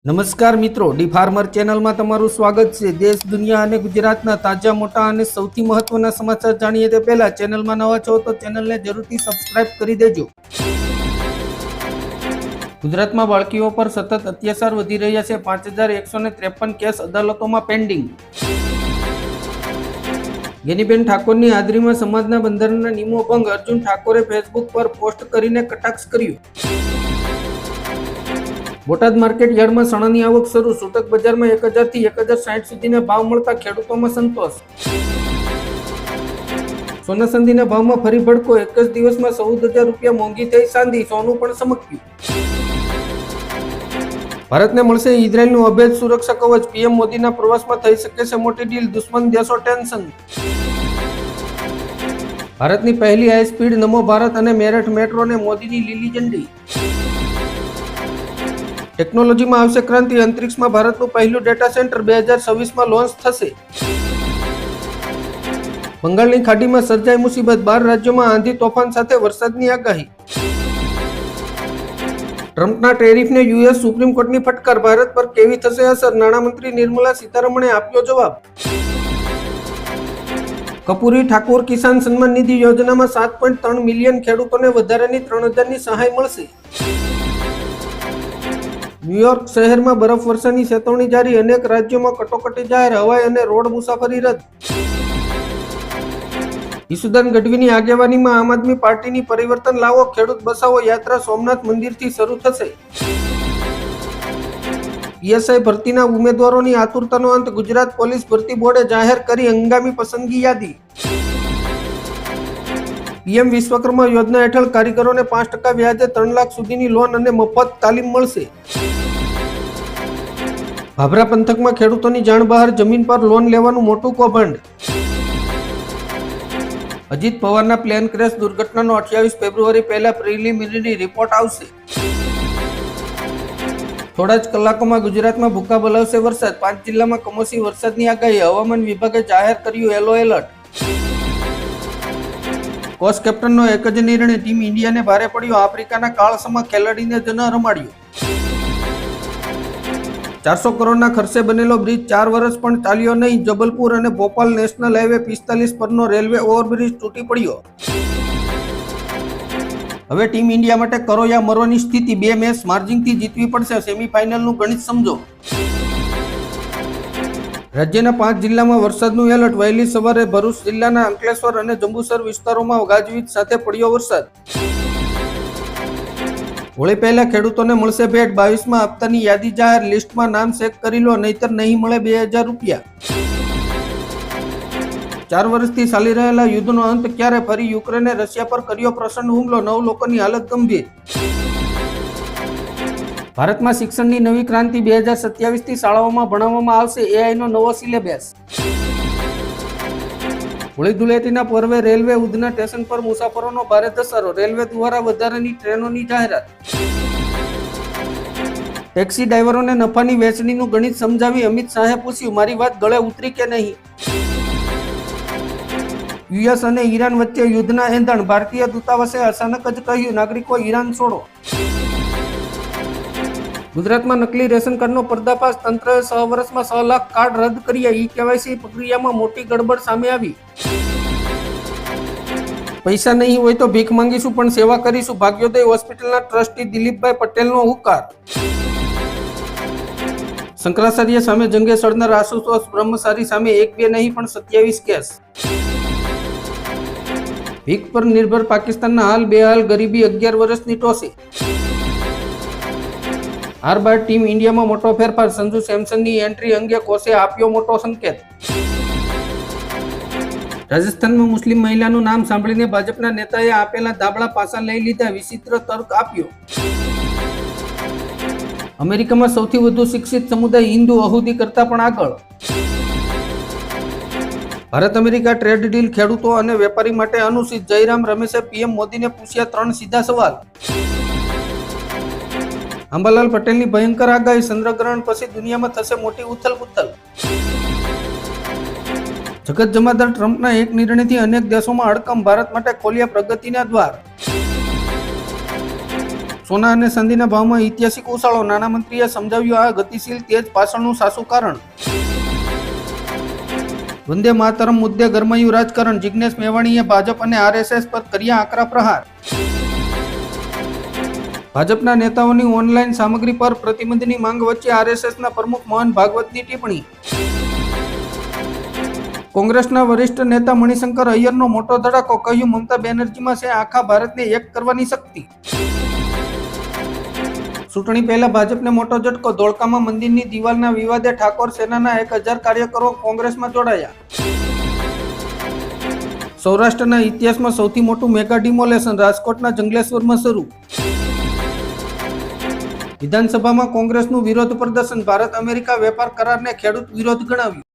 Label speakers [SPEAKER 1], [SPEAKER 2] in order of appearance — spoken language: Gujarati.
[SPEAKER 1] નમસ્કાર મિત્રો, ડી ફાર્મર ચેનલમાં તમારું સ્વાગત છે। દેશ, દુનિયા અને ગુજરાતના તાજા, મોટા અને સૌથી મહત્વના સમાચાર જાણીએ તે પહેલા ચેનલમાં નવા છો તો ચેનલને જરૂરથી સબસ્ક્રાઇબ કરી દેજો। ગુજરાતમાં બાળકીઓ પર સતત અત્યાચાર વધી રહ્યા છે। 5153 કેસ અદાલતોમાં પેન્ડિંગ। ગેનીબેન ઠાકોરની હાજરીમાં સમાજના બંધારણના નિયમો ભંગ, અર્જુન ઠાકોરે ફેસબુક પર પોસ્ટ કરીને કટાક્ષ કર્યો। બોટાદ માર્કેટ યાર્ડમાં ચણાની આવક શરૂ, છૂટક બજારમાં 1000 થી 1060 સુધીના ભાવ મળતા ખેડૂતોમાં સંતોષ। સોના ચાંદીના ભાવમાં ફરી ભડકો, એક જ દિવસમાં 14000 રૂપિયા મોંઘી થઈ ચાંદી, સોનું પણ ચમક્યું। ભારતને મળશે ઇઝરાયલનું અભેદ સુરક્ષા કવચ, પીએમ મોદીના પ્રવાસમાં થઈ શકે છે મોટી ડીલ, દુશ્મન દેશો ટેન્શન। ભારતની પહેલી હાઈ સ્પીડ નમો ભારત અને મેરઠ મેટ્રોને મોદીની લીલી ઝંડી। ટેકનોલોજીમાં આવશે ક્રાંતિ, અંતરિક્ષમાં ભારતનું પહેલું ડેટા સેન્ટર 2026માં લોન્ચ થશે। બંગાળની ખાડીમાં સર્જાઈ મુસીબત, 12 રાજ્યોમાં આંધી તોફાન સાથે વરસાદની આગાહી। ટ્રમ્પના ટેરિફને યુએસ સુપ્રીમ કોર્ટની ફટકાર, ભારત પર કેવી થશે અસર? નાણામંત્રી નિર્મલા સીતારમણે આપ્યો જવાબ। કપૂરી ઠાકોર કિસાન સન્માન નિધિ યોજનામાં 7.3 મિલિયન ખેડૂતોને વધારાની 3000ની સહાય મળશે। ન્યુયોર્ક શહેરમાં બરફવર્ષાની ચેતવણી જારી, અનેક રાજ્યોમાં કટોકટી જાહેર, હવાઈ અને રોડ મુસાફરી રદ। ઈસુદાન ગઢવીની આગેવાનીમાં આમ આદમી પાર્ટીની પરિવર્તન લાવો, ખેડૂત બચાવો યાત્રા સોમનાથ મંદિરથી શરૂ થશે। પીએસઆઈ ભરતીના ઉમેદવારોની આતુરતાનો અંત, ગુજરાત પોલીસ ભરતી બોર્ડે જાહેર કરી હંગામી પસંદગી યાદી। પીએમ વિશ્વકર્મા યોજના હેઠળ કારીગરોને 5% વ્યાજે 3 લાખ સુધીની લોન અને મફત તાલીમ મળશે। ભાભરા પંથકમાં ખેડૂતોની જાણ બહાર, જમીન પર લોન લેવાનું મોટું કૌભાંડ। અજીત પવારના પ્લેન ક્રેશ દુર્ઘટનાનો 28 ફેબ્રુઆરી પહેલા પ્રિલિમિનરી રિપોર્ટ આવશે। થોડા જ કલાકોમાં ગુજરાતમાં ભૂકા બોલાવશે વરસાદ, 5 જિલ્લામાં કમોસમી વરસાદની આગાહી, હવામાન વિભાગે જાહેર કર્યું યલો એલર્ટ। કોચ કેપ્ટનનો એક જ નિર્ણય, ટીમ ઇન્ડિયાને ભારે પડ્યો, આફ્રિકાના કાળસમા ખેલાડીને જ ન રમાડ્યો। 400 કરોડના ખર્ચે બનેલો બ્રિજ 4 વર્ષ પણ ચાલ્યો નહીં, જબલપુર અને ભોપાલ નેશનલ હાઈવે 45 પરનો રેલવે ઓવરબ્રિજ તૂટી પડ્યો। હવે ટીમ ઇન્ડિયા માટે કરો યા મરોની સ્થિતિ, 2 મેચ માર્જિનથી જીતવી પડશે, સેમીફાઇનલનું ગણિત સમજો। રાજ્યના 5 જિલ્લામાં વરસાદનું એલર્ટ, વહેલી સવારે ભરૂચ જિલ્લાના અંકલેશ્વર અને જંબુસર વિસ્તારોમાં ગાજવીજ સાથે પડ્યો વરસાદ। હોળી પહેલા ખેડૂતોને મળશે ભેટ, 22મા હપ્તાની યાદી જાહેર, લિસ્ટમાં નામ ચેક કરી લો નહીતર નહીં મળે 2000 રૂપિયા। 4 વર્ષથી ચાલી રહેલા યુદ્ધનો અંત ક્યારે? ફરી યુક્રેને રશિયા પર કર્યો પ્રચંડ હુમલો, 9 લોકોની હાલત ગંભીર। ભારતમાં શિક્ષણની નવી ક્રાંતિ, 2027થી શાળાઓમાં ભણાવવામાં આવશે એઆઈનો નવો સિલેબસ। હોળી ધૂળેટીના પર્વે રેલવે ઉધના સ્ટેશન પર મુસાફરોનો ભારે ધસારો, રેલવે દ્વારા વધારાની ટ્રેનોની જાહેરાત। ટેક્સી ડ્રાઈવરોને નફાની વહેંચણીનું ગણિત સમજાવી અમિત શાહે પૂછ્યું, મારી વાત ગળે ઉતરી કે નહીં? યુએસ અને ઈરાન વચ્ચે યુદ્ધના એંધાણ, ભારતીય દૂતાવાસે અચાનક જ કહ્યું નાગરિકો ઈરાન છોડો। ગુજરાતમાં નકલી રેશન કાર્ડનો પર્દાફાશ, તંત્રએ 6 વર્ષમાં 6 લાખ કાર્ડ રદ કર્યા, ઈ કેવાયસી પ્રક્રિયામાં મોટી ગડબડ સામે આવી। પૈસા નહીં હોય તો ભીખ માંગીશું પણ સેવા કરીશું, ભાગ્યોદય હોસ્પિટલના ટ્રસ્ટી દિલીપભાઈ પટેલનો હુંકાર। શંકરાચાર્ય સામે જંગે સળનાર આશુતોષ બ્રહ્મચારી સામે 1-2 નહીં પણ 27 કેસ। ભીખ પર નિર્ભર પાકિસ્તાનના હાલ બેહાલ, ગરીબી 11 વર્ષની ટોસે। હાર બાદ ટીમ ઇન્ડિયામાં મોટો ફેરફાર, સંજુ સેમસનની એન્ટ્રી અંગે કોચે આપ્યો મોટો સંકેત। રાજસ્થાનમાં મુસ્લિમ મહિલાનું નામ સાંભળીને ભાજપના નેતાએ આપેલા દાબળા પાસા લઈ લીધા, વિચિત્ર તર્ક આપ્યો। અમેરિકામાં સૌથી વધુ શિક્ષિત સમુદાય હિન્દુ, અહુદી કરતા પણ આગળ। ભારત અમેરિકા ટ્રેડ ડીલ ખેડૂતો અને વેપારી માટે અનુચિત, જયરામ રમેશે પીએમ મોદીને પૂછ્યા 3 સીધા સવાલ। અંબાલાલ પટેલની ભયંકર આગાહી, ચંદ્રગ્રહણ પછી દુનિયામાં થશે મોટી ઉથલપુથલ। જગત જમાદાર ટ્રમ્પના એક નિર્ણયથી અનેક દેશોમાં હડકંપ, ભારત માટે ખોલ્યા પ્રગતિના દ્વાર। સોના અને ચાંદીના ભાવમાં ઐતિહાસિક ઉછાળો, નાણામંત્રીએ સમજાવ્યું આ ગતિશીલ તેજ પાછળનું સાચું કારણ. વંદે માતરમ મુદ્દે ગરમાયું રાજકારણ, જિગ્નેશ મેવાણીએ ભાજપ અને આરએસએસ પર કર્યા આકરા પ્રહાર. ભાજપના નેતાઓની ઓનલાઈન સામગ્રી પર પ્રતિબંધની માંગ વચ્ચે આરએસએસના પ્રમુખ મોહન ભાગવતની ટિપ્પણી. કોંગ્રેસના વરિષ્ઠ નેતા મણિશંકર અય્યરનો મોટો ધડાકો, કહ્યું મમતા બેનર્જીમાં છે આખા ભારતને એક કરવાની શક્તિ. ચૂંટણી પહેલા ભાજપને મોટો ઝટકો, ધોળકામાં મંદિરની દિવાલના વિવાદે ઠાકોર સેનાના 1000 કાર્યકરો કોંગ્રેસમાં જોડાયા. સૌરાષ્ટ્રના ઇતિહાસમાં સૌથી મોટું મેગા ડિમોલેશન રાજકોટના જંગલેશ્વરમાં શરૂ. વિધાનસભામાં કોંગ્રેસનું વિરોધ પ્રદર્શન, ભારત અમેરિકા વેપાર કરારને ખેડૂત વિરોધ ગણાવ્યું.